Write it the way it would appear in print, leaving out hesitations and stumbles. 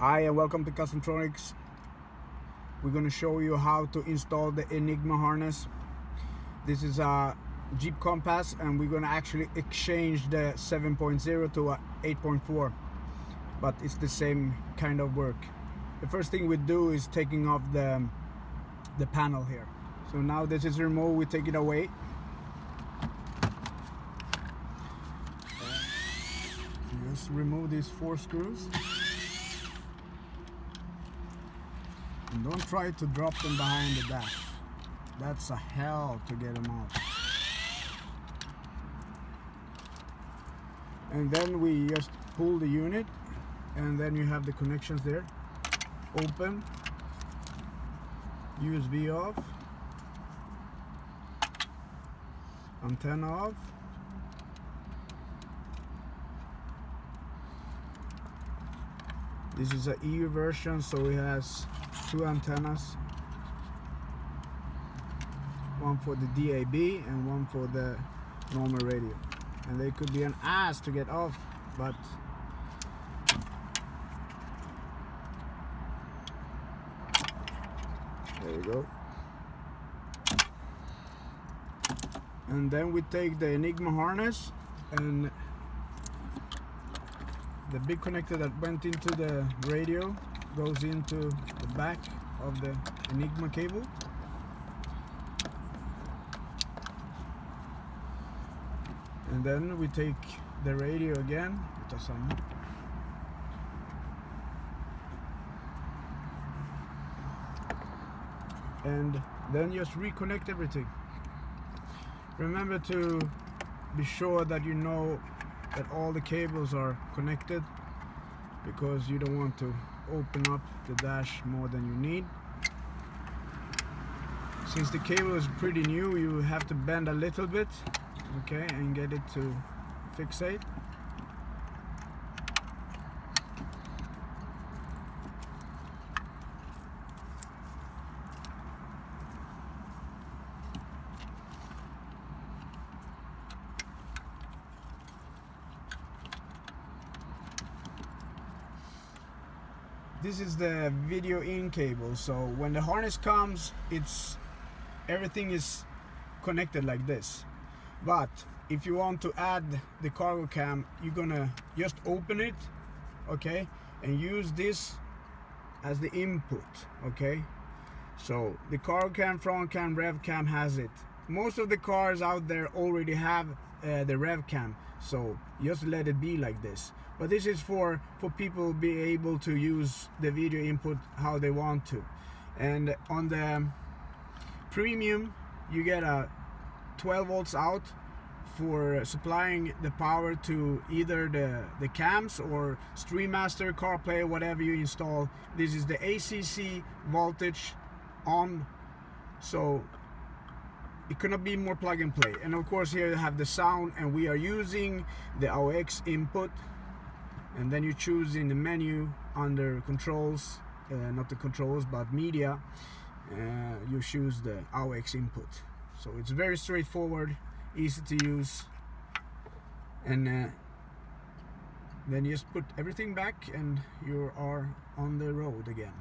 Hi and welcome to Customtronics. We're going to show you how to install the Enigma harness. This is a Jeep Compass and we're going to actually exchange the 7.0 to a 8.4, but it's the same kind of work. The first thing we do is taking off the panel here. So now this is removed, we take it away. Just remove these 4 screws. And don't try to drop them behind the dash. That's a hell to get them out. And then we just pull the unit, and then you have the connections there. Open, USB off, antenna off, this is an EU version, so it has 2 antennas, one for the DAB and one for the normal radio, and they could be an ass to get off, but there you go. And then we take the Enigma harness, and the big connector that went into the radio goes into the back of the Enigma cable. And then we take the radio again, and then just reconnect everything. Remember to be sure that you know that all the cables are connected, because you don't want to open up the dash more than you need. Since the cable is pretty new, you have to bend a little bit, okay, and get it to fixate. This is the video in cable, so when the harness comes, everything is connected like this. But if you want to add the cargo cam, you're gonna just open it, okay, and use this as the input, okay. So the cargo cam, front cam, rev cam has it. Most of the cars out there already have the rev cam, so just let it be like this. But this is for people be able to use the video input how they want to. And on the premium, you get a 12 volts out for supplying the power to either the cams or Streammaster, CarPlay, whatever you install. This is the ACC voltage on, so it cannot be more plug and play. And of course here you have the sound, and we are using the AUX input. And then you choose in the menu under controls, not the controls but media, you choose the AUX input. So it's very straightforward, easy to use, and then you just put everything back and you are on the road again.